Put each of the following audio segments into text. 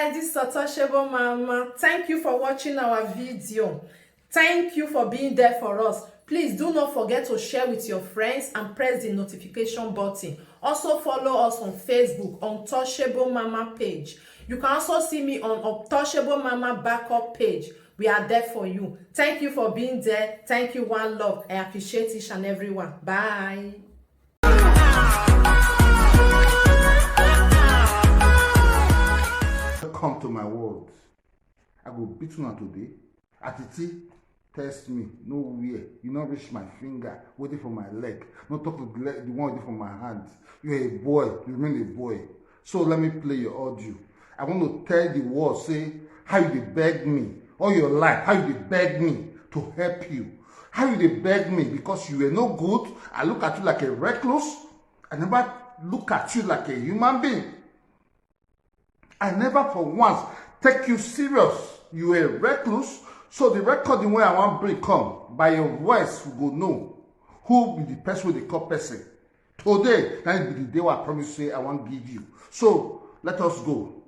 guys, this is Untouchable Mama. Thank you for watching our video. Thank you for being there for us. Please do not forget to share with your friends and press the notification button. Also follow us on Facebook, Untouchable Mama page. You can also see me on Untouchable Mama backup page. We are there for you. Thank you for being there. Thank you, one love. I appreciate each and everyone. Bye. Come to my world. I go beat you today. Atiti, test me. Nowhere. You not reach my finger. Waiting for my leg. Not talk to the one waiting for my hand. You're a boy. You remain a boy. So let me play your audio. I want to tell the world, say, how you dey beg me all your life. How you dey beg me to help you. How you dey beg me because you were no good. I look at you like a recluse. I never look at you like a human being. I never for once take you serious. You were a recluse. So the recording where I want bring come, by your voice, we go know who be the person they call person. Today, that be the day I promise say I want give you. So let us go.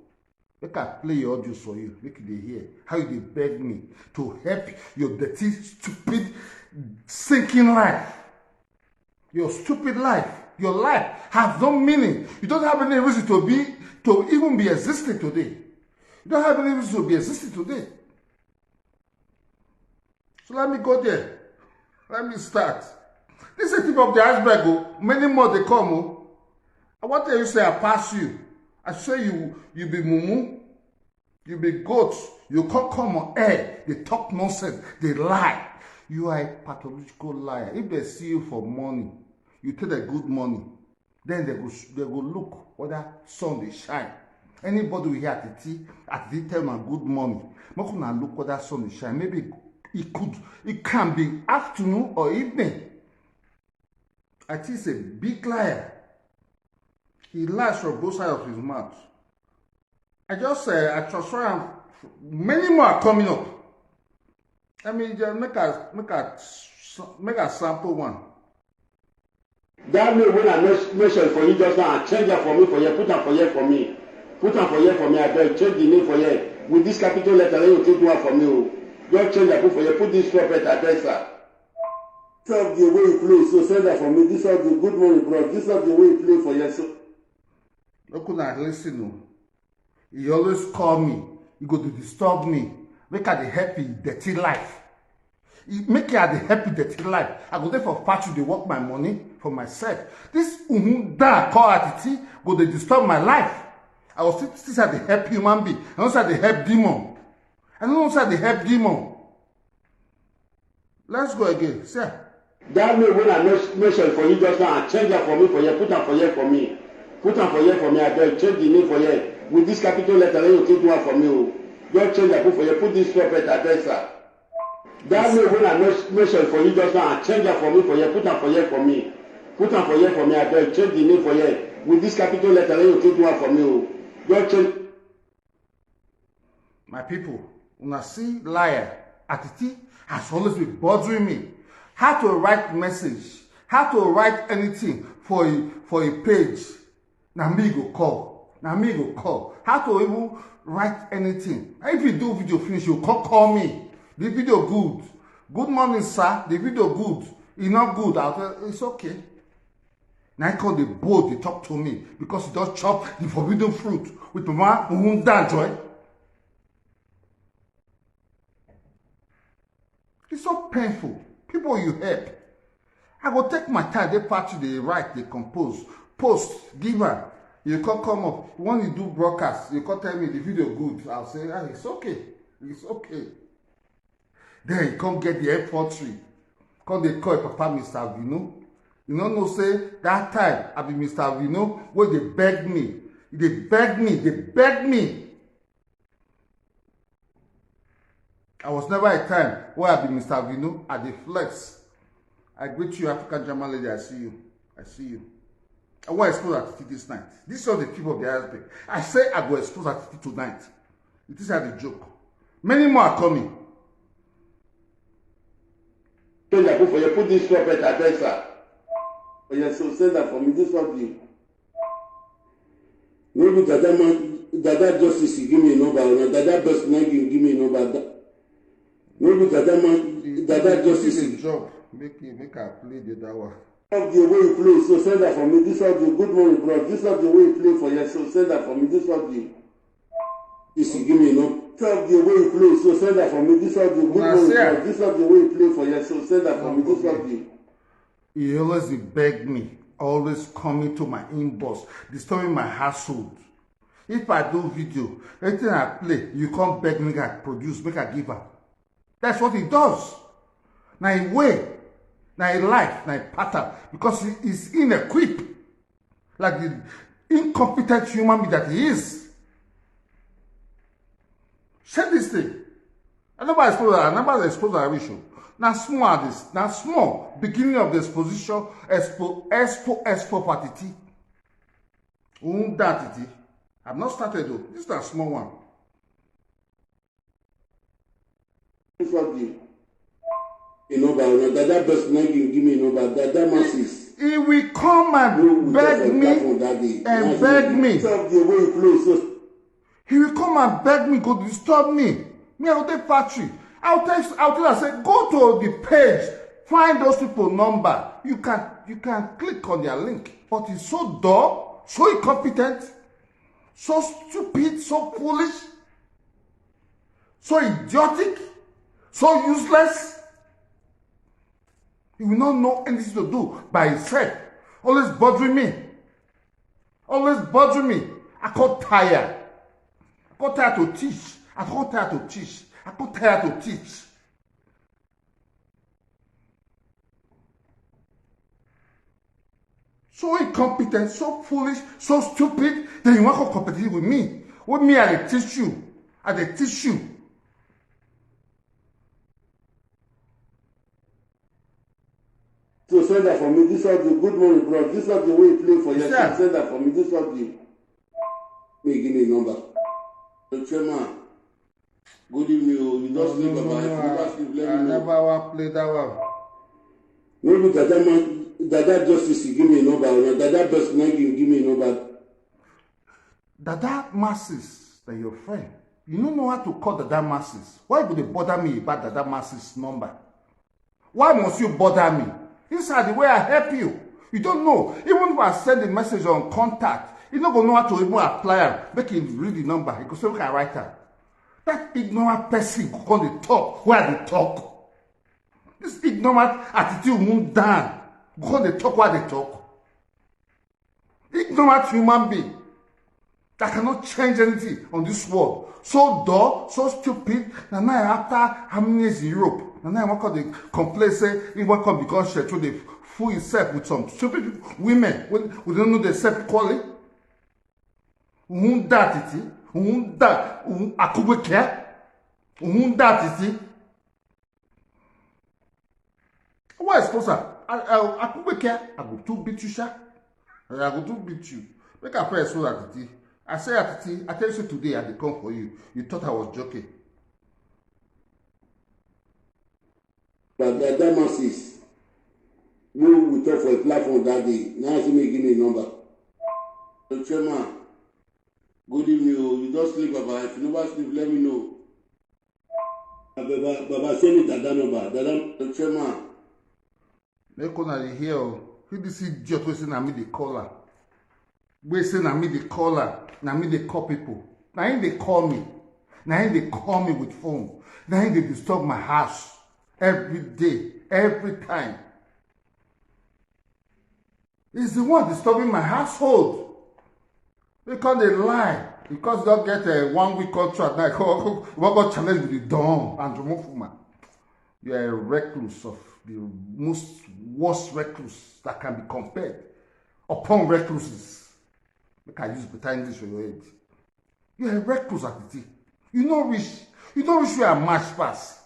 Make I play your audio for you. Make you hear how you beg me to help your dirty, stupid, sinking life. Your stupid life. Your life has no meaning. You don't have any reason to even be existing today. You don't have any reason to be existing today. So let me go there. Let me start. This is the tip of the iceberg. Oh. Many more they come. Oh. I want to tell you say I pass you. I say you be mumu. You be goat. You can't come on air. They talk nonsense. They lie. You are a pathological liar. If they see you for money, you take the good money. Then they go look whether sun they shine. Anybody will hear Atiti tell them good money. Not gonna look whether sun they shine. Maybe it can be afternoon or evening. Atiti is a big liar. He lies from both sides of his mouth. I just say I transfer him. Many more are coming up. I mean, just make a sample one. That means when I mention for you just now, change that for me for you, put that for you for me. Put that for you for me, I beg, change the name for you. With this capital letter, then you take one for me. Just change that for you, put this property address, sir. This is the way you play, so send that for me. This is the good morning, bro. This is the way you play for you. So. Look at listen. He always call me. He go to disturb me. Make her the happy, dirty life. Make her the happy, dirty life. I go there for factory, they work my money for myself. This that call Atiti go they disturb my life. I was still at the help human being. I don't say the help demon. I don't say the help demon. Let's go again, sir. That means when I mention for you just now, change that for me for you, put that for you for me. Put that for you for me, I beg, change the name for you. With this capital letter, then you take one for me. Just change that for you, put this property address, sir. That means when I mention for you just now, change that for me for you, put that for you for me. Put that for you for me, I beg, change the name for you. With this capital letter, then you take one for me. Just change. My people, when I see liar, Atiti has always been bothering me. How to write message, how to write anything for a page. Now me go call. How to even write anything. If you do video finish, you call me. The video good. Good morning, sir. The video good. It's not good. It's okay. Now I call the board, they talk to me because he just chop the forbidden fruit with my who dance, right? It's so painful. People you help. I go take my time, they party, they write, they compose, post, give her. You can come up. When you do broadcast, you can tell me the video good. I'll say, it's okay. It's okay. Then you can't get the F43. Come they call Papa Mr. Vino. You know, say that time I be Mr. Vino where they beg me. They beg me. I was never a time where I be Mr. Vino at the flex. I greet you, African German lady. I see you. I want to expose Atiti this night. This is all the tip of the iceberg. I say I go expose Atiti tonight. It is a joke. Many more are coming. Change that for you, put this property address, sir. Oh yeah, so send that for me. This is what you. Maybe that Dada justice give me a number. Now Dada best now give me a number. No be Dada man. Dada justice. The job. Make I play the other one. Of the way you play, so send that for me. This is the good morning, bro. This is the way you play for you, so send that for me. This is the. This is give me a number. Of the way you play, so send that for me. This is the good morning, bro. This is the way you play for you, so send that for me. This is the. He always beg me, always coming to my inbox, disturbing my household. If I do video, anything I play, you come beg me, I produce, make I give up. That's what he does. Now he way, now he life, now he pattern, because he is inequipped, like the incompetent human being that he is. Share this thing. I never exposed that issue. Now small this, now small beginning of the exposition, expo Atiti. Atiti. I've not started though. This is a small one. You know, but that best man give me no, but that masses. He will come and beg me and beg me. He will come and beg me, go disturb me. Me, I go to factory. I'll tell you, I say, go to the page, find those people number. You can click on their link. But it's so dull, so incompetent, so stupid, so foolish, so idiotic, so useless. He will not know anything to do by himself. Always bothering me. Always bothering me. I got tired. I got tired to teach. I got tired to teach. I got tired to teach. So incompetent, so foolish, so stupid, then you want to compete with me. With me, I dey teach you. I dey teach you. So send that for me. This is the good morning, bro. This is the way you play for you. Send that for me. This is the. Me give me a number. The chairman. Good evening. You don't sleep about it. Never sleep. Let me know. I never want to play that one. Maybe Dada man. Dada justice give me a number. Dada best man give me a number. Dada masses, that your friend. You don't know how to call Dada masses. Why would they bother me about Dada masses number? Why must you bother me? This is the way I help you. You don't know. Even if I send a message on contact, you don't know how to even apply it. Make him read the number. He goes, look, I write it. That ignorant person who come to talk where they talk. This ignorant attitude won't down. Go they talk where they talk. Ignorant human being that cannot change anything on this world. So dull, so stupid. And now after how many years in Europe? And now what they complain say he won't come because she so they fool himself with some stupid women who don't know themselves equally. Atiti. Atiti. What is supposed to I go to beat you, sha. I go to beat you. Make a prayer so Atiti. I say Atiti, I tell you today I dey come for you. You thought I was joking. But the other masses, we talk for a platform that day. Now she may give me a number. The chairman, good evening. You don't sleep, Baba. If you never sleep, let me know. Baba, send me Dada number. Dada, the chairman. Make una dey hear o. Who this idiot wey say na me dey call her? Wey say na me dey call her? Na me dey call people. Na him dey call me. Na him dey call me with phone. Na him dey disturb my house every day, every time. He's the one disturbing my household. Because they lie. Because they don't get a 1 week contract. Now, what got challenged with the dumb and remove woman. You are a recluse of the most worst recluse that can be compared upon recluses. Make I use better English for your head. You are a recluse Atiti. You don't wish you are a match pass.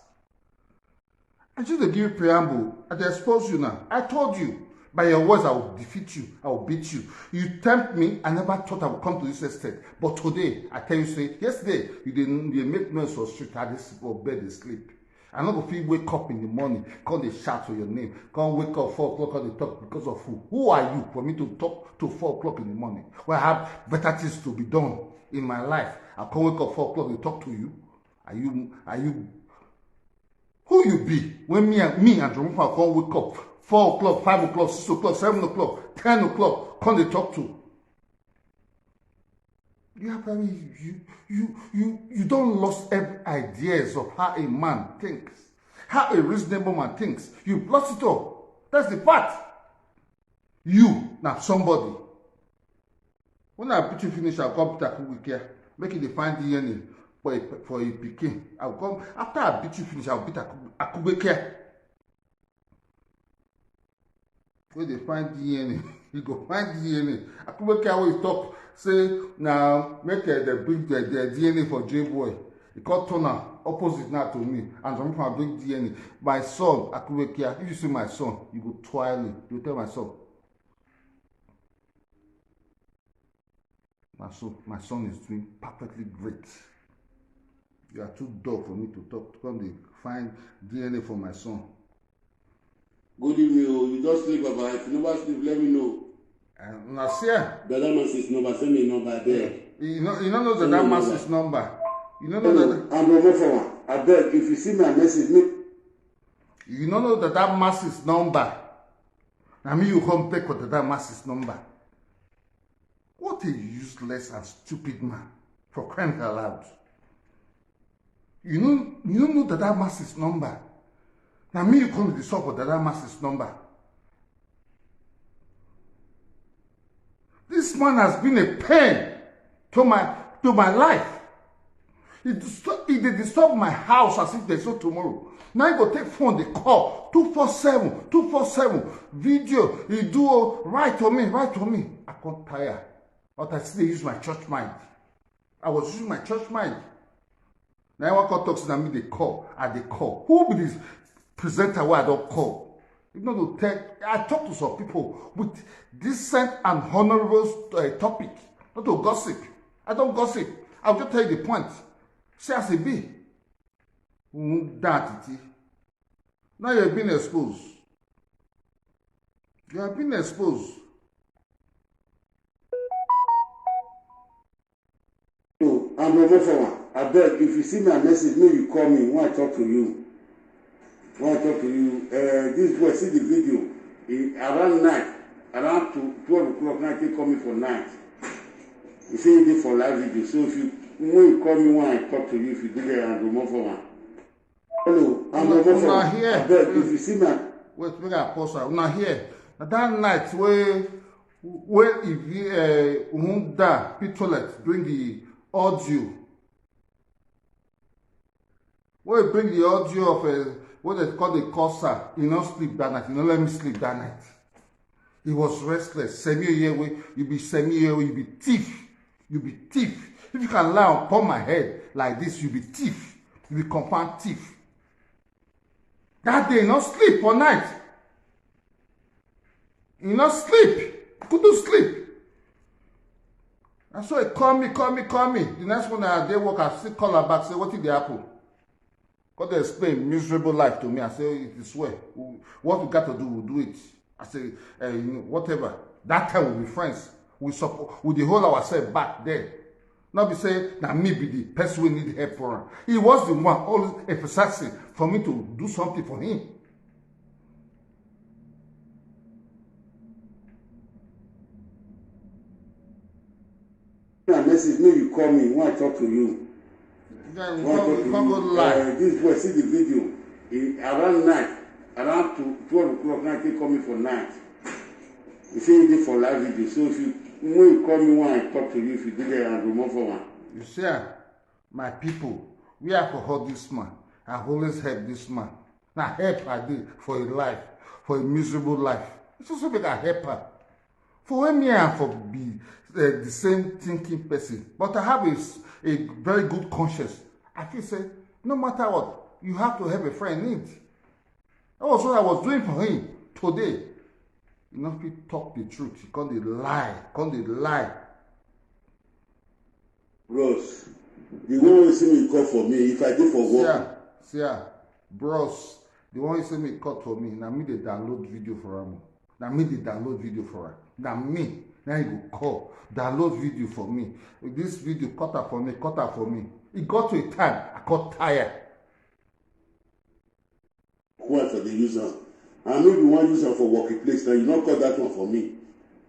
I just give you preamble. I expose you now. I told you. By your words, I will defeat you. I will beat you. You tempt me. I never thought I would come to this extent. But today, I tell you, say, yesterday, you didn't make noise for street. I just go bed and sleep. I know if you wake up in the morning, come they shout for your name. Come wake up 4 o'clock, come they talk because of who? Who are you for me to talk to 4 o'clock in the morning? Well, I have better things to be done. in my life. I can't wake up 4 o'clock to talk to you. Are you who you be? When me and Jomufa can't wake up 4 o'clock, 5 o'clock, 6 o'clock, 7 o'clock, 10 o'clock, can't they talk to? You don't lost every ideas of how a man thinks, how a reasonable man thinks. You've lost it all. That's the fact. You now somebody. When I put you finish, I'll come to Akubeke, make it find DNA for a pikin. I'll come after I beat you finish, I'll beat Akubeke. When they find DNA, you go find DNA. Akubeke always talk, say now make the bring the DNA for J-Boy. He called Turner opposite now to me, and some people bring DNA. My son, Akubeke, if you see my son, you go twirl it. You tell my son. My son is doing perfectly great. You are too dull for me to talk. To come to find DNA for my son. Good evening, you just sleep, Baba. If you never sleep, let me know. Nasia. The other man's number, send me a number there. You don't know that man's number. You don't know that. I'm no more for one. I beg, if you see my message, me. You don't know that man's number. I mean, you come back with that man's number. What a useless and stupid man, for crying out loud. You don't know that man's number. Now me, you come to the shop with that man's number. This man has been a pain to my life. He disturbed my house as if there's no tomorrow. Now he go take phone, they call 247 video. He do write to me. I can't tire. But I still use my church mind. I was using my church mind. Now I want to talk to me, they call. Who be this presenter where I don't call? You know, to tell, I talk to some people with decent and honorable topic, not to gossip. I don't gossip. I'll just tell you the point. Say as it be. Atiti. Now you have been exposed. You have been exposed. I'm no more for one. I beg, if you see my message, maybe you call me when I talk to you. This boy, see the video. Around night, around 12 o'clock, night, he call me for night. He say he did for live video. So when you call me when I talk to you, if you do that, I'm no more for one. Hello, I'm no more for one. I beg, if you see my... Wait, we got a pause. I'm not here. That night, where if you Pitolet bring the audio. Where you bring the audio of what they call the Corsa, you not sleep that night. You not let me sleep that night. He was restless. You be thief. You be thief. If you can lie upon my head like this, you be thief. You be confirmed thief. That day, not sleep for night. You not sleep. Couldn't sleep. And so he call me. The next one I did work, I still call her back, say, what did they happen? Because they explain miserable life to me. I say, it is well. What we got to do, we'll do it. I say, whatever. That time we'll be friends. We hold ourselves back there. Not be saying, now me be the person we need help for. He was the one always emphasizing for me to do something for him. Message me, you call me when I talk to you. You can't go lie. This boy, see the video. Around night, around 12 o'clock night, he call me for night. He say he did for live video. So when you call me when I talk to you, if you do that, I'm more for one. You see, my people, we have to hold this man. I've always helped this man. Now help I did for a life, for a miserable life. It's also make a helper. For when me and for be the same thinking person, but I have a very good conscience. I feel say, no matter what, you have to have a friend need. That was what I was doing for him today. You know, if you talk the truth, you can't lie. Bros, the one who see me call for me, if I do for work. See, bros, the one who see me call for me, now me they download video for him. Now me they download video for her. Now me Now you go call, download video for me. This video, cut her for me, cut her for me. It got to a time, I got tired. Why for the user? I know you want use am for working place. Now you don't cut that one for me.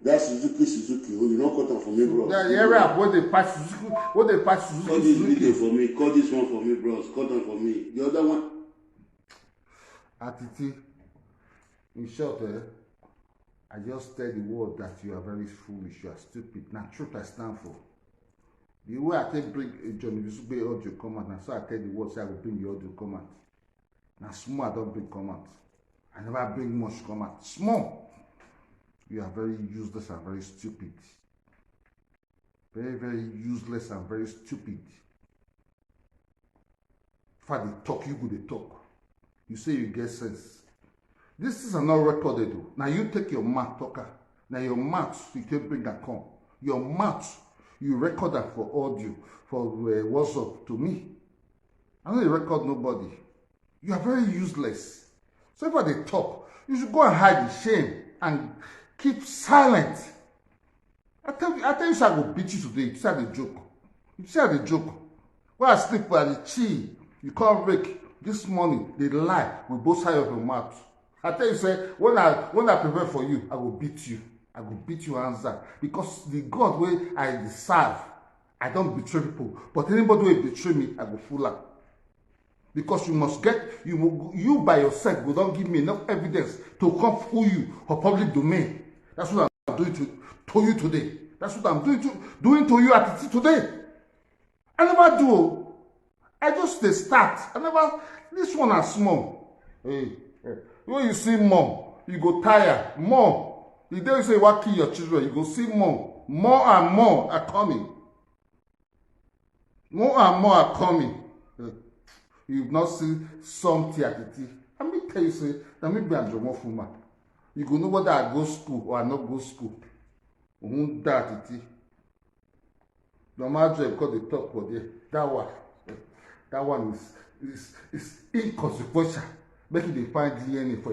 That's Suzuki. You don't cut them for me, bro. The area where they pass Suzuki, Cut this video for me. Cut this one for me, bros. Cut them for me. The other one. Atiti, in short, I just tell the world that you are very foolish, you are stupid. Now, truth I stand for. The way I take bring Johnny Visube audio comment, and so I tell the world, say I will bring the audio comment. Now, small, I don't bring comment. I never bring much comment. Small. You are very useless and very stupid. Very, very useless and very stupid. If I talk, you go to talk. You say you get sense. This is not recorded though. Now you take your mouth talker. Now your mouth you can bring that come. Your mouth you record that for audio for WhatsApp to me. I don't record nobody. You are very useless. So if they talk, you should go and hide the shame and keep silent. I tell you, I will beat you today. You say the joke. You say the joke. While I sleep while I chill, you can't break. This morning, they lie with both sides of your mouth. I tell you, say, when I prepare for you, I will beat you. I will beat you answer. Because the God way I serve, I don't betray people. But anybody who betray me, I will fool her. Because you must get, you by yourself will not give me enough evidence to come fool you for public domain. That's what I'm doing to you today. That's what I'm doing to you Atiti today. I never do. I just start. I never. This one is small. Hey. When you see mom, you go tire. Mom, the day you say what kill your children, you go see mom. More and more are coming. More and more are coming. You've not seen something Atiti. Let me tell you, say, let me be a drama fuma. You go know whether I go school or I not go school. That Atiti. No matter because they talk for there. That one is inconsequential. Make it they find DNA for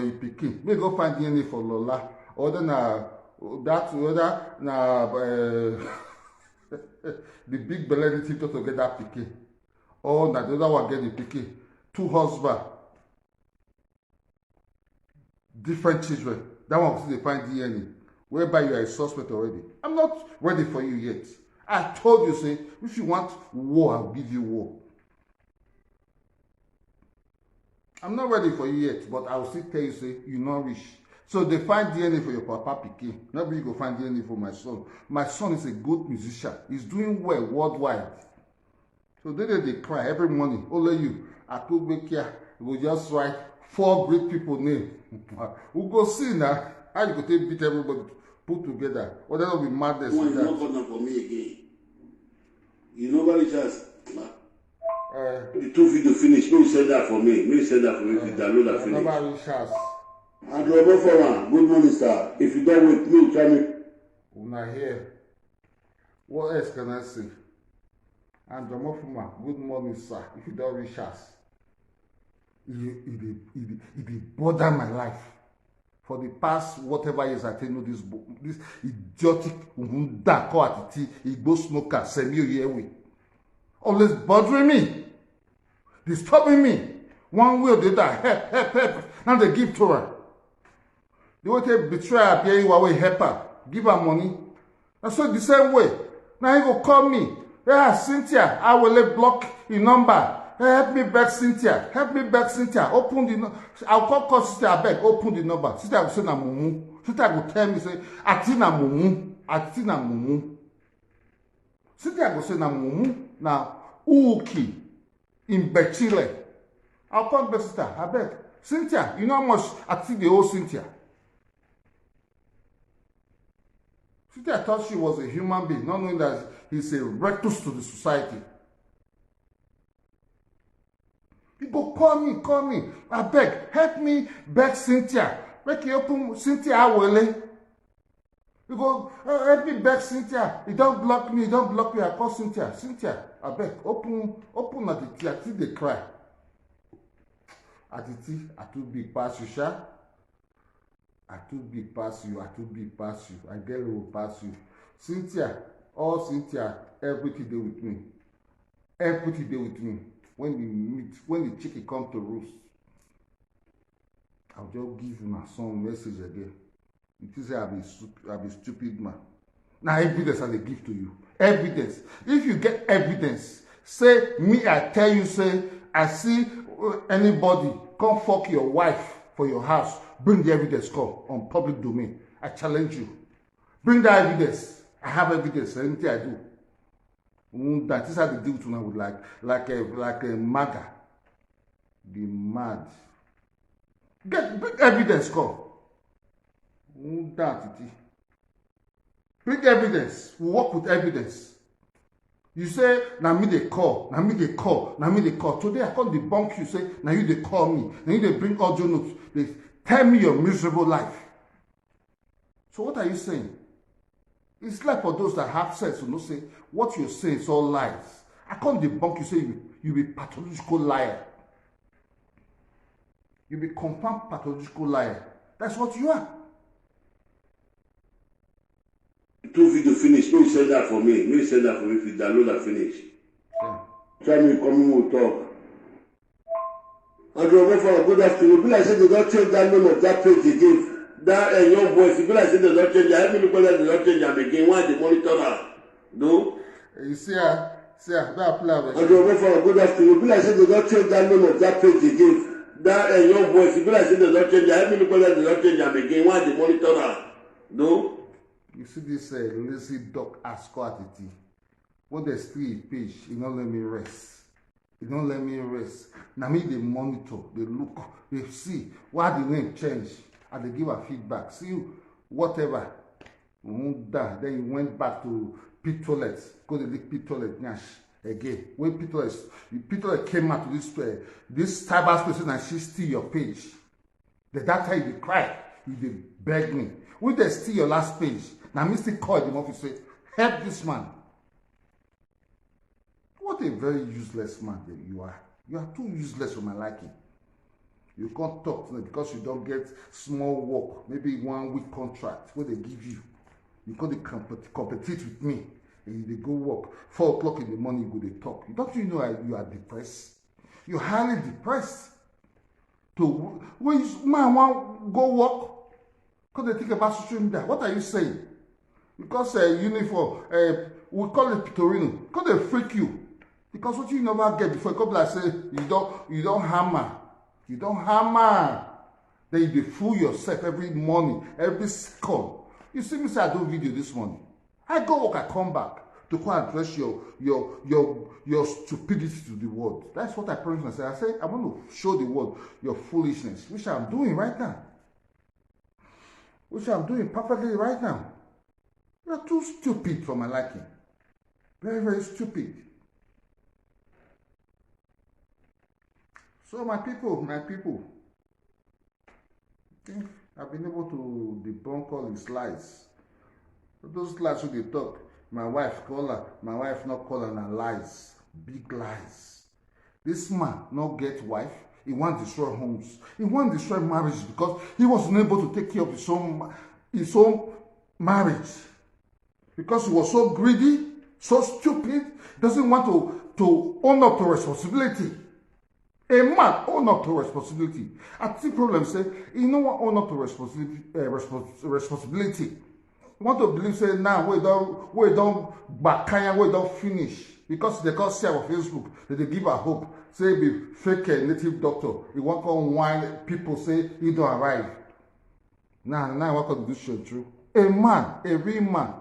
a pikin. Make go find DNA for Lola. Or then the big belly to get that pikin. Or that the other one get the pikin. Two husbands. Different children. That one they find DNA. Whereby you are a suspect already. I'm not ready for you yet. I told you, say, if you want war, I'll give you war. I'm not ready for you yet, but I'll still tell you, say, you're not rich. So they find DNA for your papa pikin. Nobody go find DNA for my son. My son is a good musician. He's doing well worldwide. So they cry every morning. Only you. I could make here. We will just write 4 great people name. We go see now how you go take beat everybody put together. Or that will be madness. One is not going for me again. You nobody just. The 2 video finish. Maybe send that for me. Maybe send that for me. If you download that finish. Nobody shas. And Robo for one. Good morning, sir. If you don't wait, me try me. Una here. What else can I say? And Jomofuma, good morning, sir. If you don't reach us, it bother my life. For the past whatever years, I tell you this idiotic Unda Atiti, Igbo smoker, semi-yearly. Always bothering me, disturbing me. One way or the other, help. Now they give to her. They want to betray her, pay you away, help her, give her money. And so the same way. Now he will call me. Yeah, Cynthia, I will block your number. Help me back, Cynthia. Help me back, Cynthia. Open the number. I'll call Cynthia back. Open the number. Cynthia will say na mumu. Cynthia will tell me, say, Atina mumu. Atina mumu. Cynthia will say na mumu. Na uki. In Bechile. I'll call back, Cynthia. I beg. Cynthia, you know how much Atiti they owe Cynthia? Cynthia thought she was a human being, not knowing that he's a recluse to the society. People call me. I beg, help me beg Cynthia. Make you open Cynthia Awele. You go, help me beg Cynthia. He don't block me. I call Cynthia. Cynthia, I beg, open Atiti. Atiti they cry. Atiti, I too big pass you, sha. I too big pass you, I too big pass you, I get low pass you. Cynthia, all Cynthia, everything dey with me. Everything dey with me. When the chicken come to roost, I'll just give you some message again. You say I be stupid man. Now evidence I dey give to you. Evidence. If you get evidence, say me I tell you, say I see anybody come fuck your wife for your house, bring the evidence, come on public domain. I challenge you. Bring that evidence. I have evidence. Anything I do. That is how they deal tonight with like a MAGA. Be mad. Bring evidence, come. Atiti. Bring evidence. We work with evidence. You say, now me they call, now me they call, now me they call. Today I call debunk you, say, now you they call me. Now you they bring audio notes. They tell me your miserable life. So what are you saying? It's like for those that have sense, say, what you're saying is all lies. I can't debunk you, say you be pathological liar. You be confirmed pathological liar. That's what you are. Two video finish. No, you send that for me. No, you send that for me. If you download and finish. Yeah. Try me coming, we'll talk. And for good afternoon. Be like say they don't change that name of that page again. That young boy, if you be like say they don't change, help me look whether they don't change them again. Why they monitor her? No? You see, don't apply. And for good afternoon. Be like say they don't change that name of that page again. That young boy, if you be like say they don't change, help me look whether they don't change them again. Why they monitor her? No? You see this lazy dog Asco Atiti. When they steal a page, you don't let me rest. You don't let me rest. Now me they monitor, they look, they see why the name change, and they give a feedback. See whatever. Then you went back to pit toilet, go to the pit toilet Nash again. When pit toilet came out to this cyberspace and she steal your page. That time you cry, you beg me. When they steal your last page, now me still call them office say, help this man. What a very useless man that you are. You are too useless for my liking. You can't talk to them because you don't get small work, maybe 1 week contract where they give you. You can't compete with me. And they go work. 4 o'clock in the morning, you go they talk. Don't you know you are depressed? You're highly depressed. So when man want go work, because they think about social media, what are you saying? Because uniform, we call it Pitorino. Because they freak you. Because what you never get before, because like say you don't hammer. You don't hammer. Then you fool yourself every morning, every second. You see me say I do video this morning. I go work, I come back to come and address your stupidity to the world. That's what I promised myself. I say I want to show the world your foolishness, which I'm doing right now. Which I'm doing perfectly right now. You're too stupid for my liking. Very, very stupid. So my people, I've been able to debunk all his lies. Those lies who they talk, my wife call her, my wife not call her, and lies. Big lies. This man not get wife, he want to destroy homes. He want to destroy marriage because he wasn't able to take care of his own marriage. Because he was so greedy, so stupid, doesn't want to own up to responsibility. A man own up to responsibility. I think problem say, you know what own up to responsibility. You want to believe say now we don't backaya, we don't finish. Because they can't share on Facebook, they give a hope. Say be fake native doctor. He want to whine people say he don't arrive. Now I want to do show true. A man, a real man,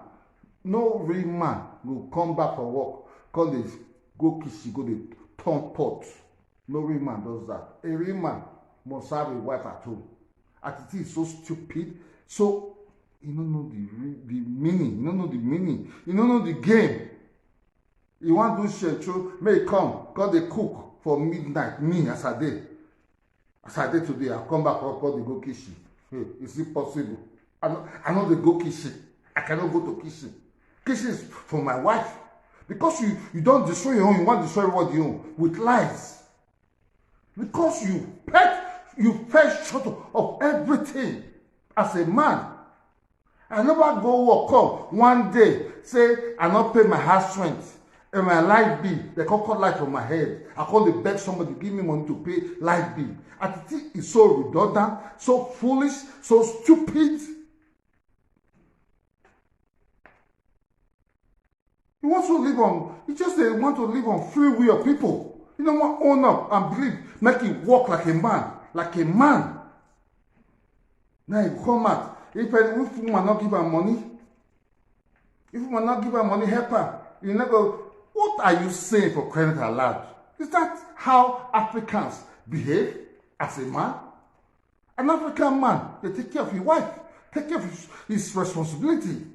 no real man will come back for work. Call this go kiss you, go the turn pot. No real man does that. A real man must have a wife at home. Atiti is so stupid, so you don't know the meaning. You don't know the meaning. You don't know the game. You want to do shit true? May come, call the cook for midnight. Me as I did today. I'll come back for call the go kitchen. Hey, is it possible? I know the go kitchen. I cannot go to kitchen. Kitchen is for my wife. Because you don't destroy your own, you want to destroy what you own with lies. Because you fell short of everything. as a man. I never go work, come one day, say I not pay my house rent and my light bill. They can't cut light from my head. I call the beg somebody give me money to pay light bill. Atiti is so redundant, so foolish, so stupid. He wants to live on, he just want to live on free will of people. He don't want to own up and believe, make it work like a man, like a man. Now he come out. If woman not give her money, if woman not give her money, help her. You never. What are you saying for crying out loud? Is that how Africans behave as a man? An African man, they take care of his wife, take care of his responsibility.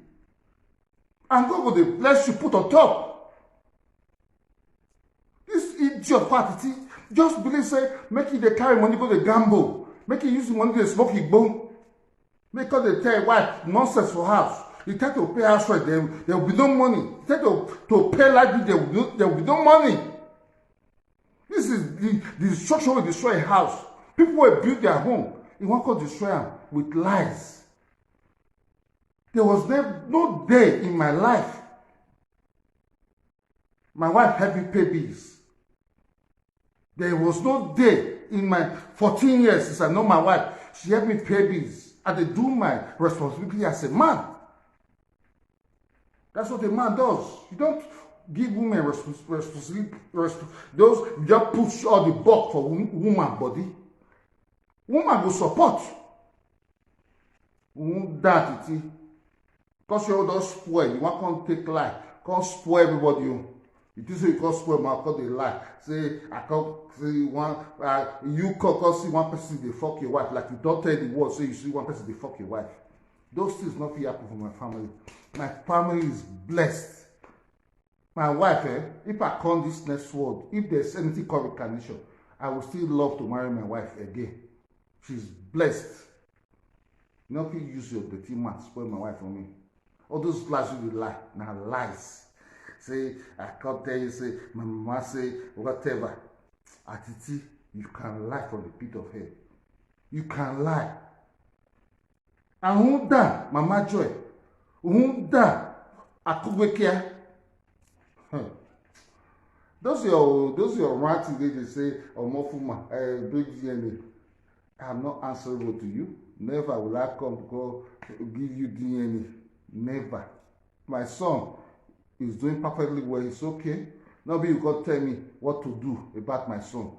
And God will bless you, put on top. This idiot party just believe say, make it they carry money, go to gamble. Make it use the money, they smoke it bone. Because they tell your wife nonsense for house. You try to pay house rent, there will be no money. You try to pay light bill, there will be no money. This is the destruction will destroy a house. People will build their home. You want to destroy them with lies. There was no day in my life my wife helped me pay bills. There was no day in my 14 years since I know my wife, she helped me pay bills. And they do my responsibility as a man. That's what a man does. You don't give women responsibility. Those you just push all the buck for woman body. Woman will support. That it. Because you don't spoil. You want to take lie. Can't spoil everybody. You say you can't spoil, man. Call the lie. Say I can't see one. You can't see one person they fuck your wife. Like you don't tell the world. Say you see one person they fuck your wife. Those things not happen for my family. My family is blessed. My wife, if I come this next world, if there's anything called reincarnation, I will still love to marry my wife again. She's blessed. You know, if you use your dirty mouth, spoil my wife for me. All those lies you lie, now lies. Say, I can't tell you, say, my mama say, whatever. Atiti, you can lie from the pit of hell. You can lie. And who da, Mama Joy? Who da, Akugwekia? Those your ranting they say, Omofuma, big DNA. I am not answerable to you. Never will I come to go give you DNA. Never. My son is doing perfectly well. It's okay. Nobody you got to tell me what to do about my son.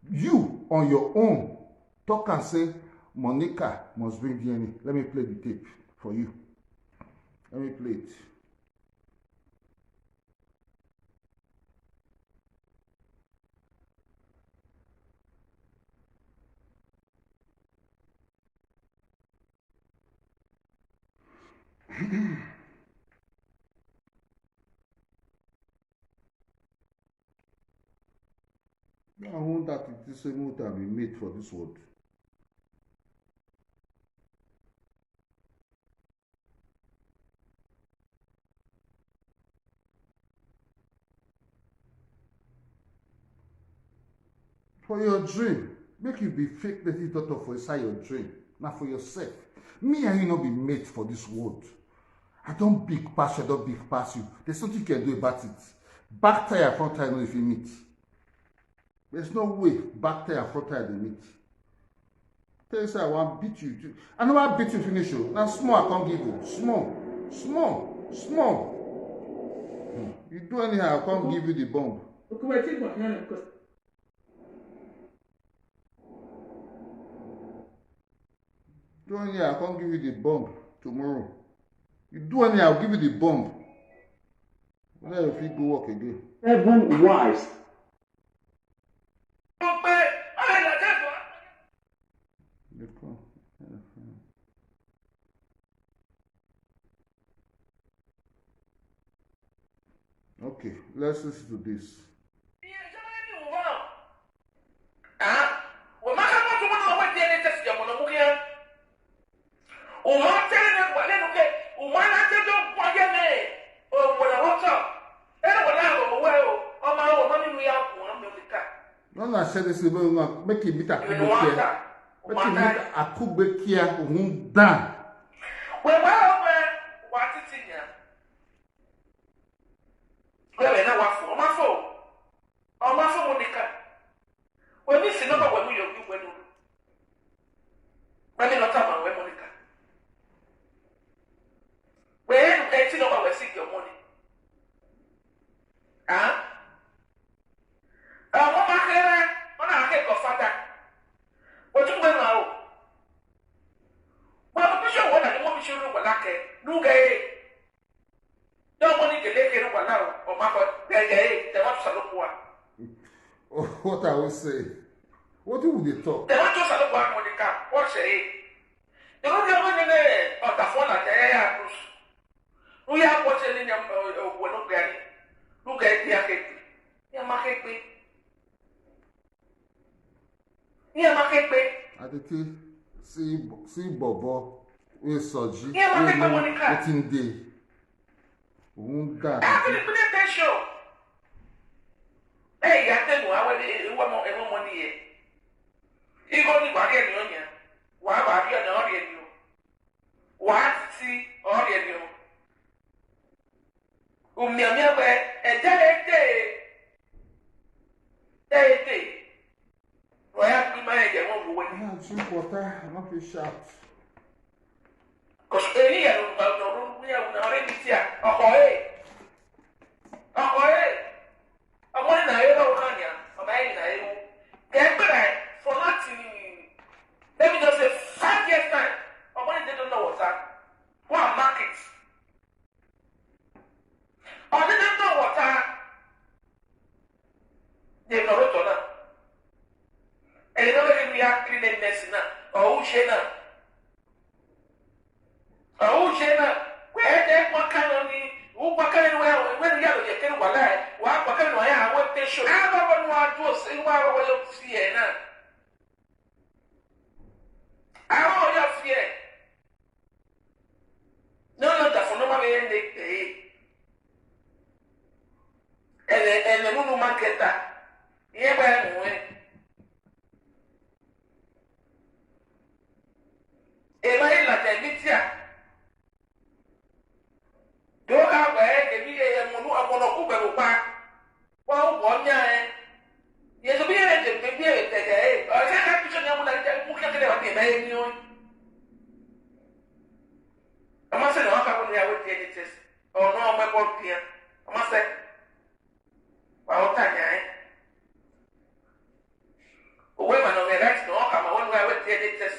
You, on your own, talk and say, Monica must bring DNA. Let me play the tape for you. Let me play it. I want that it is a move that be made for this world. For your dream, make you be fake dirty daughter for inside your dream, not for yourself. Me and you not be made for this world. I don't big pass you, I don't big pass you. There's something you can do about it. Back tire, front tire, no if you meet. There's no way back tire and front tire they meet. Tell you say I want beat you. I never beat you finish you. Now small I can't give you. Small. You do anyhow, I can't give you the bomb. Okay, wait, take my hand because Do anyhow, I can't give you the bomb tomorrow. You do anyhow, I'll give you the bomb. Now if you go work again. 7 wives. Okay, let's listen to this. No, I said this is make it better. But you make Akubekia won't down. Well, what is in here? Well, I know what for my phone. Oh, my phone, Monica. Well, this is not what we do when you. When you not talk about Monica. Well, it's not about seek your money. Huh? Mama, I can't go father. What you went out? Well, I'm sure what I want to show you what I can. No gay. No money to take care of now. Or my gay, they want to look one. What I will say. What would they talk? They want to look one Monica. What say? They don't have money on the phone at the air. We are watching in your look at it. Look at the market. Your market. Your market. Atiti, see Bobo, we Soji, Yeah, Monica. Waiting day. Won't die. I couldn't put that show. Hey, I tell you, I want more money here. You go to Guardian Union. Why are you an audience? What see audience? Umia, a day. Why have you married a woman when I drink water, I'm not be sharp. because any of them we have already here. Ahoy! I'm one in a hero, Rania. I'm in a hero. Get back for nothing. Let me just say 5 years' time. I'm one they don't know what's that. What markets? Or they don't know what they've not wrote on that. And they don't even have cleanliness now. Or Ushena. Or Ushena. Where they what kind of me? What kind of when you have a little while, what kind of I want to show. I don't want to say what you see now. I want your fear. No, that's for no one in the day. And the moon market that. Yeah, well, am I like a media? Don't have a media and Monu upon a Uber back. Well, 1 year. Yes, we are the baby. I can't have to know like that. Who can get a baby? I must say, no, I can't with the editors. Oh, no, my boy, dear. I must say, well, thank you. Women on the right to come one way with the editors.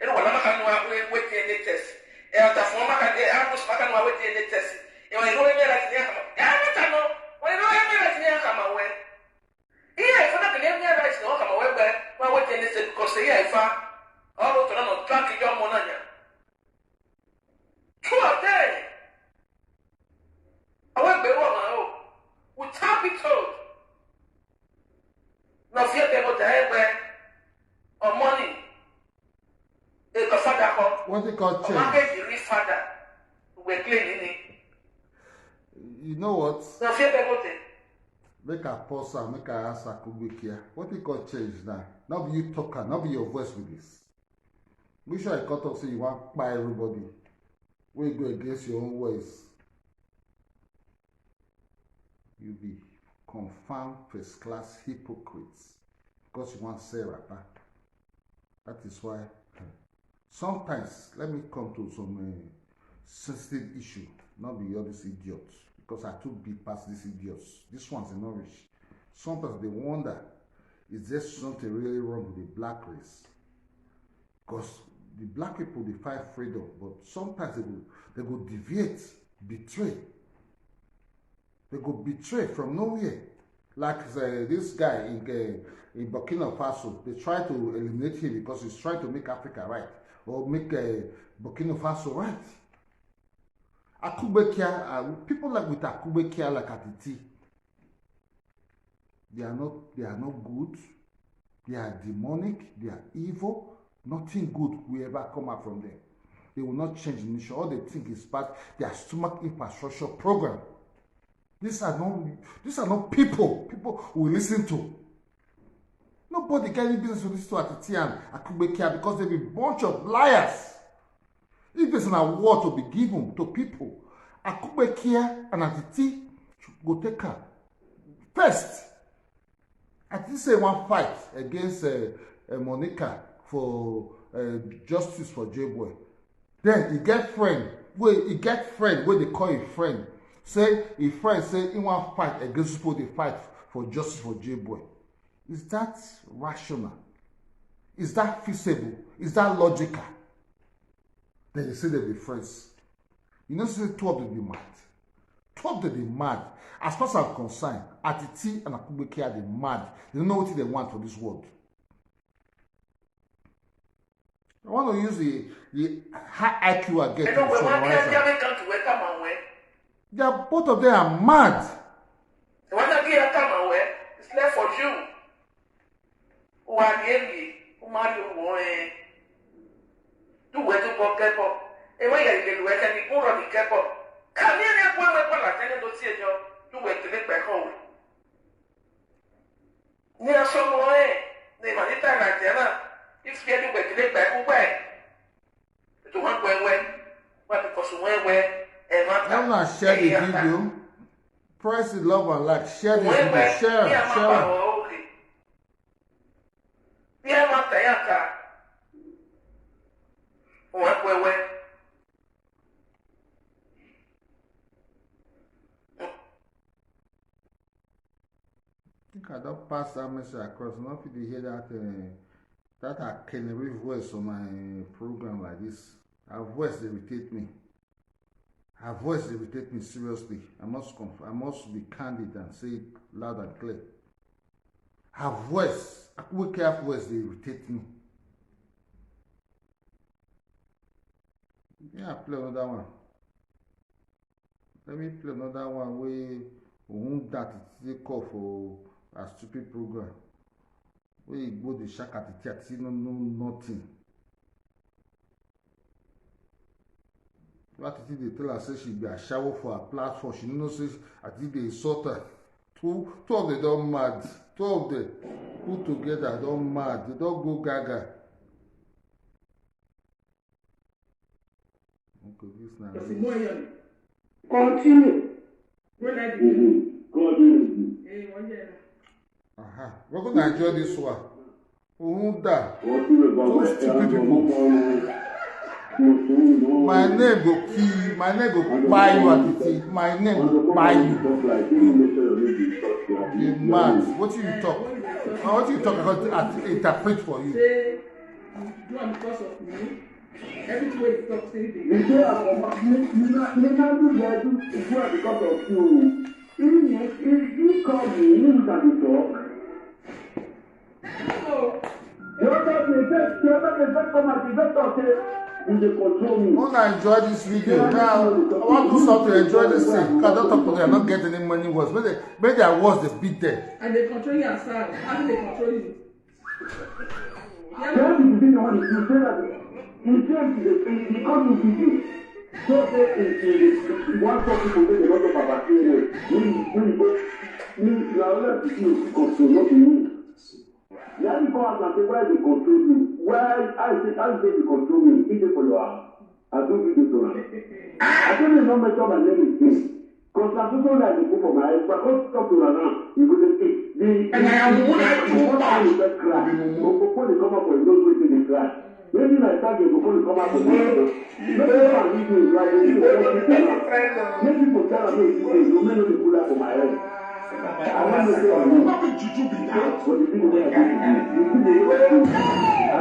And what I'm going with the editors. And the former can get out of Spakan with the editors. And when you know like near come, I know. When you know like near come away. Here, for that, the name right to come away, but what the editors because they are far. All to know, track your money. True of day. I won't be wrong. Without be told. Now, fear them with the head or money. It's a father. What they call change? Market the rich father. We're cleaning it. You know what? Now, fear them with it. Make a pause and make a answer Kubikia. What they call change now? Not be you talker, not be your voice with this. Make sure I cut off so you want by everybody. When you go against your own voice, you be confirmed first class hypocrites because you want to say rapper. That is why sometimes let me come to some sensitive issue, not be all these idiots, because I too big past these idiots. This one's in Norwich. Sometimes they wonder, is there something really wrong with the black race? Because the black people, they fight freedom, but sometimes they go deviate, betray. They go betray from nowhere. Like this guy in Burkina Faso, they try to eliminate him because he's trying to make Africa right, or make Burkina Faso right. Akubekia, people like with Akubekia, like Atiti, they are not good. They are demonic. They are evil. Nothing good will ever come out from them. They will not change the nation. All they think is part their stomach infrastructure program. These are not people who listen to. Nobody can even business with this to Atiti and Akubekia because they be a bunch of liars. If there's an award to be given to people, Akubekia and Atiti should go take her. First, Atiti say one fight against Monica for justice for J-Boy. Then he get friend where they call a friend. Say a friend say he want fight against people they fight for justice for J-Boy. Is that rational? Is that feasible? Is that logical? Then they say they be friends. You know, say two of them be mad. Two of them be mad. As far as I'm concerned, Atiti and Akubeke are mad. They don't know what they want for this world. I want to use the high IQ I get. Both of them are mad. The one that here come away is left for you. Who are the who might do one. Do where to go keep up. And when you get where can you go on the keep up? Come here and go like any to see you. Do where to get back home. Near some way, they might not like that. If you do where to get back away. To one way, but because where, and I'm not sharing the video. Press the love and like. Share this video. Share. I think I don't pass that message across. Not if you hear that I can read voice on my program like this. Her voice irritate me. Her voice irritate me seriously. I must be candid and say it loud and clear. Her voice, Akubeke's voice, they irritate me. Yeah, play another one. Let me play another one where that is call for a stupid program. Where you go the shack at the Atiti, no nothing. Atiti they tell her say she be a shower for a platform. She knows say Atiti they insult her. Two of them don't mad. Two of them put together don't mad. They don't go gaga. Okay, this now. Continue. We're going to enjoy this one. Two stupid people. My name go kill you. My name go buy you Atiti. My name go buy you. You mad. What you talk? What you talk about to interpret for you? Say, you are because of me. Every way you talk, say it. You say you not because of you. You call me, you can talk. No. You come at the doctor. I want to enjoy this video. Now, I want to do something to enjoy this thing. Because I don't talk to them, I'm not getting any money words. Maybe their words, they beat them. And they control your sound. How do they control you? The only go out and say, why they control you? Why I say they control me? If they follow up, I do video to them. I don't even mention my name is this. Because I'm so like the book for my eyes, but I talk to her now. You go to see. And I am one I do not cry. Before they come up with those way they cry. Maybe like that, before they come up with those. Maybe I'm eating like this. Maybe people tell me, you may not be good for my head. I want to say, what did you do now? What did you do?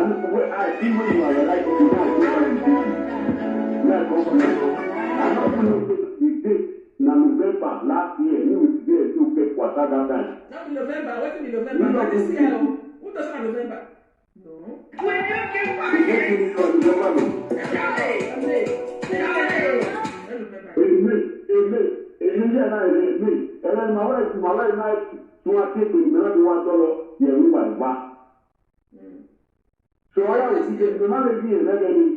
I think when you are like, I'm not going to say, November last year, you will be able to pay for that time. Not in November, what in November? Not this year. Who doesn't have November? No. When you give so I was the manager is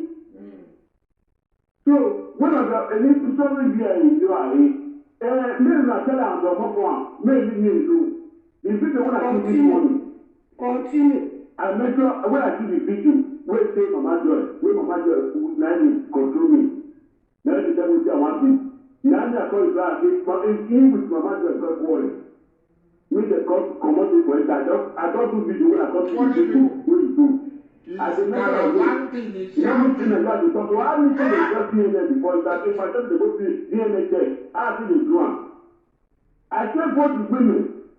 so when I got any something here in July, maybe I tell them the one, maybe you do. If you don't want to keep this money, Continue. I make sure when I see the video, where say Mama Joy, who control me. Now the devil say I want it. Now I call it back. But it's in with Mama Joy, God boy. Me the come out for it. I don't do video when I come to the video. What you do? As a matter of fact, everything I got to talk to, I need to just DNA before that. If I just go to DNA test, I see the drum. I say both the women,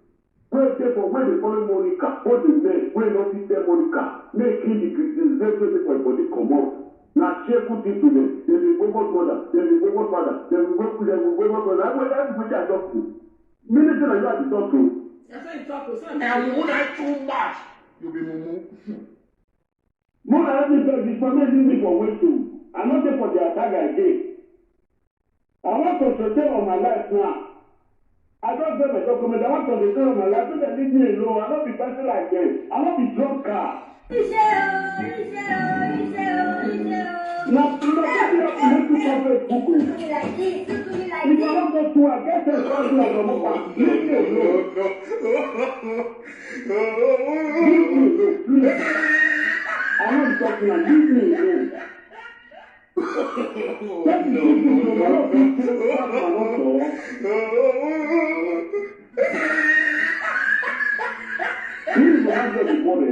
where they for where they follow Monica, both the men, where not see Monica, make him the criticization for body come out. Now share put into them. They will go mother, they will go father, they will go brother. I will everybody I talk to. Minister I got to talk to. That's why you talk to some. And would I too much? You be mumu. More than anything, this permission me for way too. I'm not there for the attack again. I want to concentrate on my life now. I don't get my document. I want to concentrate on my life. So they leave me alone. I don't be passing like them. I don't be drunk car. Now, you don't have to make you cover book. If I don't go to a get a person like a mother, leave me alone. Leave me alone, please. I'm not talking about leave me alone.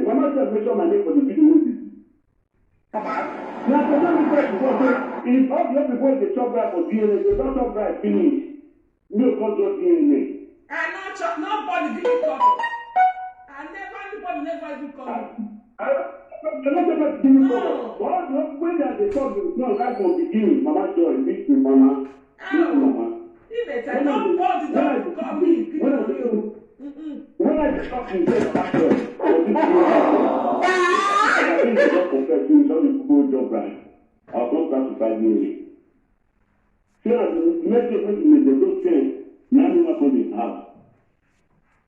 Mama just mentioned my name for the video. Now, for some people, if all the other people they chop right for DNA, they don't chop right finish. No control DNA. I not chop, nobody did it come. I never, never even come. No. When they talk, no, right from the beginning, Mama Joy, this is Mama. Mama. Even nobody don't call me. When I talk to them, I think they don't compare to some people job right. I'll come back to 5 minutes. So, make they don't change. Now, you are going to have.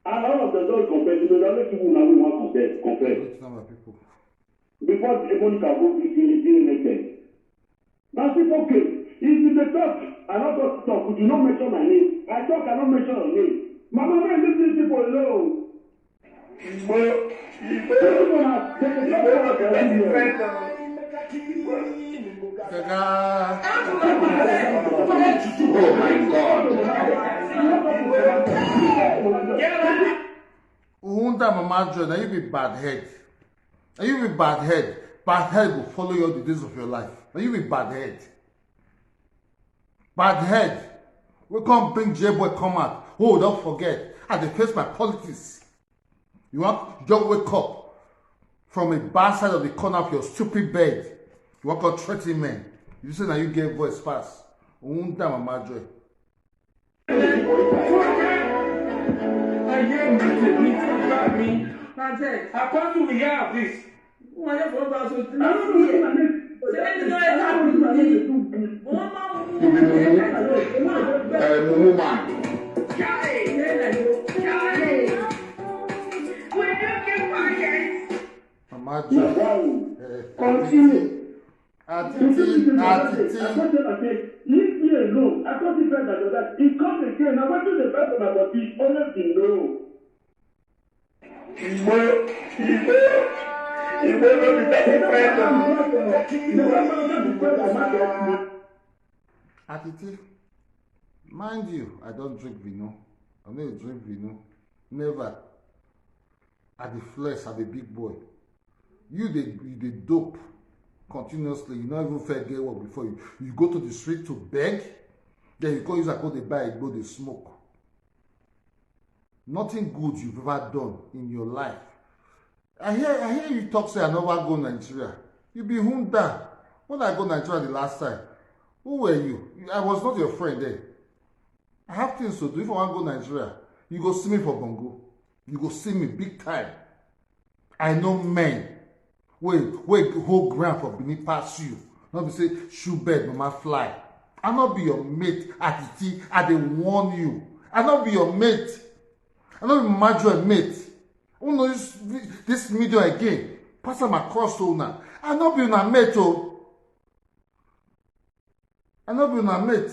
And all of them don't compare. You know, the people now want to compare. Before everyone can go to the now, people came. If you talk, I don't talk. Would you not mention my name? I talk, I don't mention your name. Mama, why leave these people alone? Oh my God. Mama Joy, now you be bad head. Now you be bad head. Bad head will follow you all the days of your life. Now you be bad head. Bad head. We can't bring J-Boy come out. Oh, don't forget. I dey face my politics. You want to just wake up from a bad side of the corner of your stupid bed. You want to threaten men. You say now you get voice fast. Mama Joy. I can't do we have this. Mama Joy. Continue. Atiti. Leave me alone. I thought he said that. He comes again. I want to the best of my body. Honest in no. Atiti, mind you, I don't drink vino. I don't drink vino. Never. At the flesh, at the big boy. You the dope continuously. You not even fair get work before you go to the street to beg. Then you go use a go to buy, go to smoke. Nothing good you've ever done in your life. I hear you talk say I never go Nigeria. You be Hunda. When I go Nigeria the last time, who were you? I was not your friend then. I have things to do. If I want to go Nigeria, you go see me for Bongo. You go see me big time. I know men. Wait, hold ground for Benin pass you. Not be say shoe bed, mama fly. I not be your mate, Atiti. I dey warn you. I not be your mate. I not be Mama Joy mate. Who knows this media again? Pass them across owner. I not be una mate, oh. I not be una mate.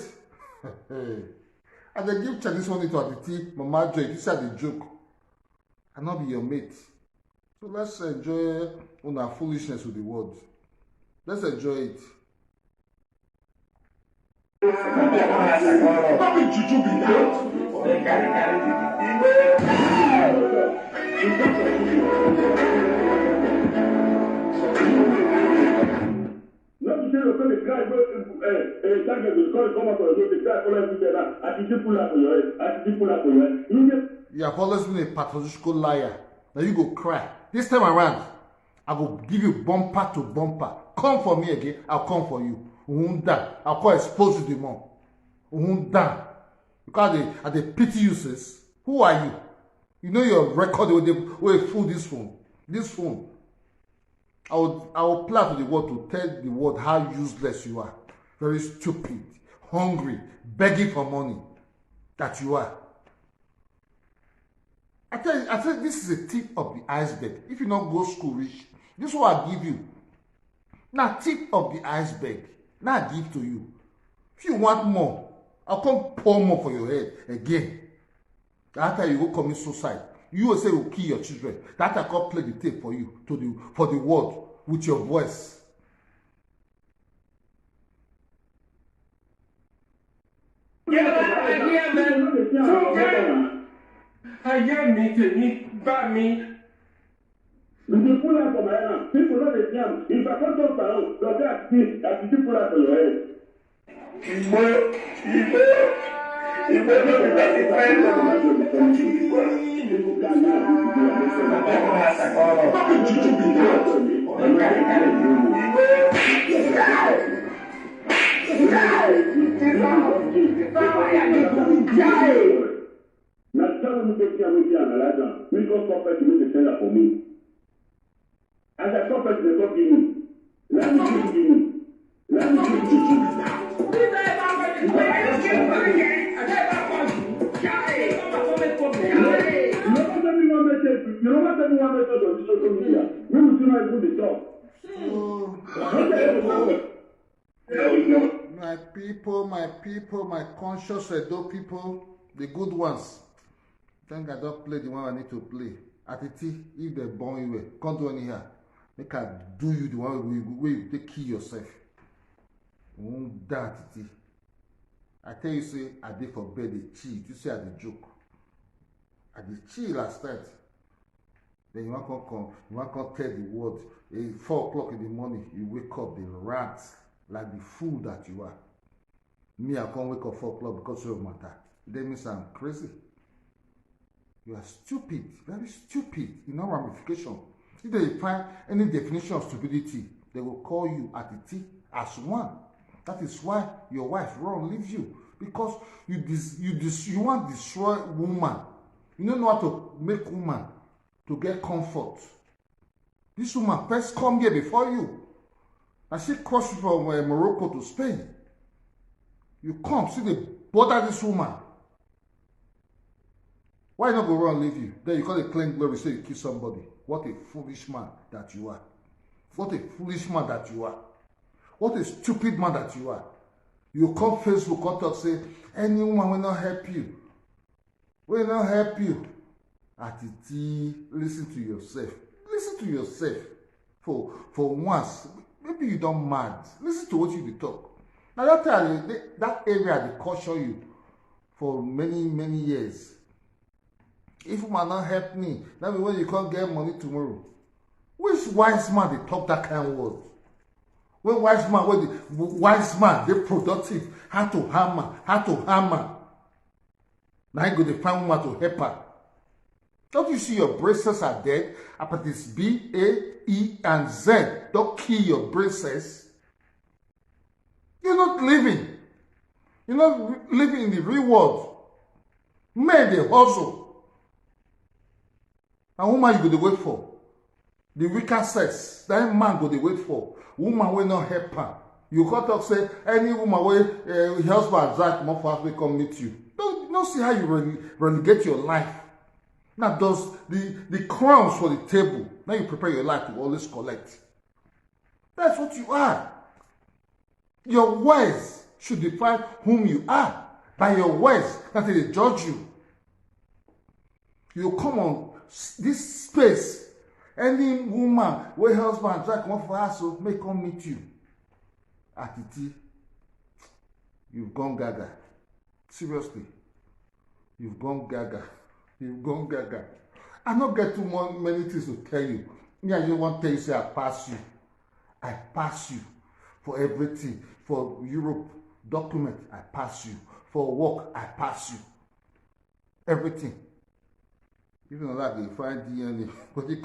I dey give Chinese money to Atiti, Mama Joy. This is the joke. I not be your mate. So let's enjoy our foolishness with the world. Let's enjoy it. You have always been a pathological liar. Now you go cry. This time around, I will give you bumper to bumper. Come for me again, I'll come for you. I'll call expose you the more. Because they pity you, sis. Who are you? You know your record will fool this phone. This phone. I will play to the world to tell the world how useless you are. Very stupid, hungry, begging for money that you are. I tell you, this is a tip of the iceberg. If you not go school rich, this is what I give you. Now, tip of the iceberg. Now I give to you. If you want more, I'll come pour more for your head again. After you go commit suicide, you will say you will kill your children. That I can play the tape for you for the world with your voice. I hear me, bad me. You pull out for my hand. People know the jam. If I can't talk around, that you pull out for your head. Now tell me to tell me and we go prophet to make a seller for me. As a prophet, they don't give me. Let me give you. Let me give you. You know what everyone method on social media? We will see my good talk. My conscious Edo people, the good ones. I think I don't play the one I need to play. Atiti, if they born you, can't do any here. Make I do you the one where you take kill yourself. That Atiti. I tell you, say, I did for bed, they cheat. You say I did joke. I did cheat last night. Then you want to tell the world, 4 o'clock in the morning, you wake up, the rats, like the fool that you are. Me, I can't wake up 4 o'clock because of matter. That means I'm crazy. You are stupid, very stupid, in no ramification. If they find any definition of stupidity, they will call you Atiti as one. That is why your wife won't leave you, because you want to destroy woman. You don't know how to make woman to get comfort. This woman first come here before you, and she crossed from Morocco to Spain. You come, see they bother this woman. Why not go around and leave you? Then you call it claim glory, say you kill somebody. What a foolish man that you are. What a foolish man that you are. What a stupid man that you are. You come Facebook, come talk, say, any woman will not help you. Will not help you. Atiti, listen to yourself. Listen to yourself. For once, maybe you don't mad. Listen to what you talk. Now that area they caution you for many years. If woman not help me, that means when you can't get money tomorrow. Which wise man they talk that kind of word? When wise man, they productive, how to hammer. Now you go to find woman to help her. Don't you see your braces are dead? Hepatitis B, A, E, and Z. Don't kill your braces. You're not living. You're not living in the real world. Men, they hustle. And woman you go to wait for. The weaker sex, that man go to wait for. Woman will not help her. You can't talk say, any woman will, husband drive more fast will come meet you. Don't see how you relegate your life. Now does the crowns for the table. Now you prepare your life to always collect. That's what you are. Your words should define whom you are. By your words, that they judge you. You come on this space Any woman where husband try come for house, so may come meet you. Atiti, you've gone gaga. Seriously, you've gone gaga. You've gone gaga. I don't get too many things to tell you. Me, I just want to tell you, say I pass you. I pass you for everything. For Europe document, I pass you. For work, I pass you. Everything. Even like they find DNA, but they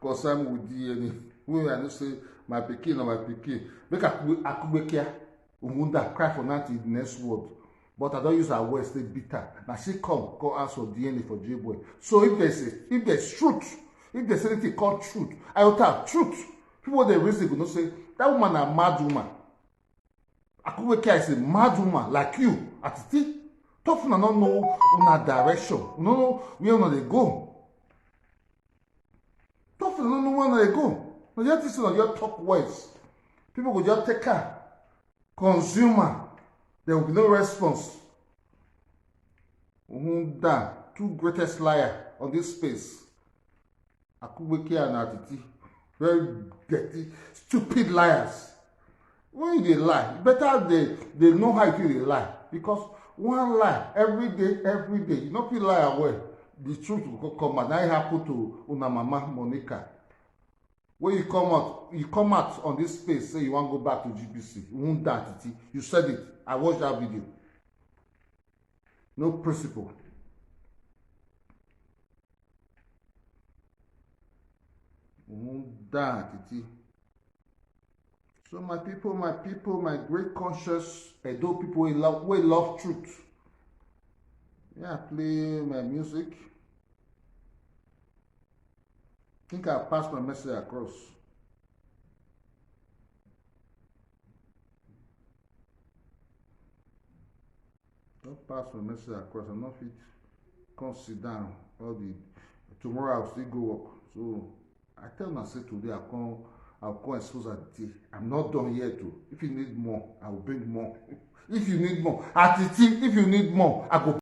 concern with DNA. When I don't say my pikin or my pikin, make I could care. Umunda cry for nothing in the next world. But I don't use her words, stay bitter. Now she come ask for DNA for J-boy. So if there's truth, if there's anything called truth, I will tell truth. People they reason will not say that woman a mad woman. Akubeke is a mad woman like you. Atiti, tough na not know una direction. No, where una they go. Tough na not know where they go. No, just listen on your talk words. People will just take care. Consumer. There will be no response. The two greatest liars on this space. Akubeke and Atiti. Very dirty, stupid liars. When they lie, better they know how to lie. Because one lie every day, you don't feel lie away. The truth will come out. Now it happened to Una Mama Monica. When you come out on this space, say you want to go back to GBC. You won't dare, Atiti. You said it. I watched that video. No principle. You won't dare, Atiti. So my people, my great conscious Edo people we love truth. Yeah, I play my music. I think I passed my message across. Don't pass my message across. I'm not fit. Come sit down. Tomorrow I'll still go work. So I tell myself today I'll come expose Atiti. I'm not done yet too. If you need more, I will bring more. If you need more, Atiti, if you need more, I go.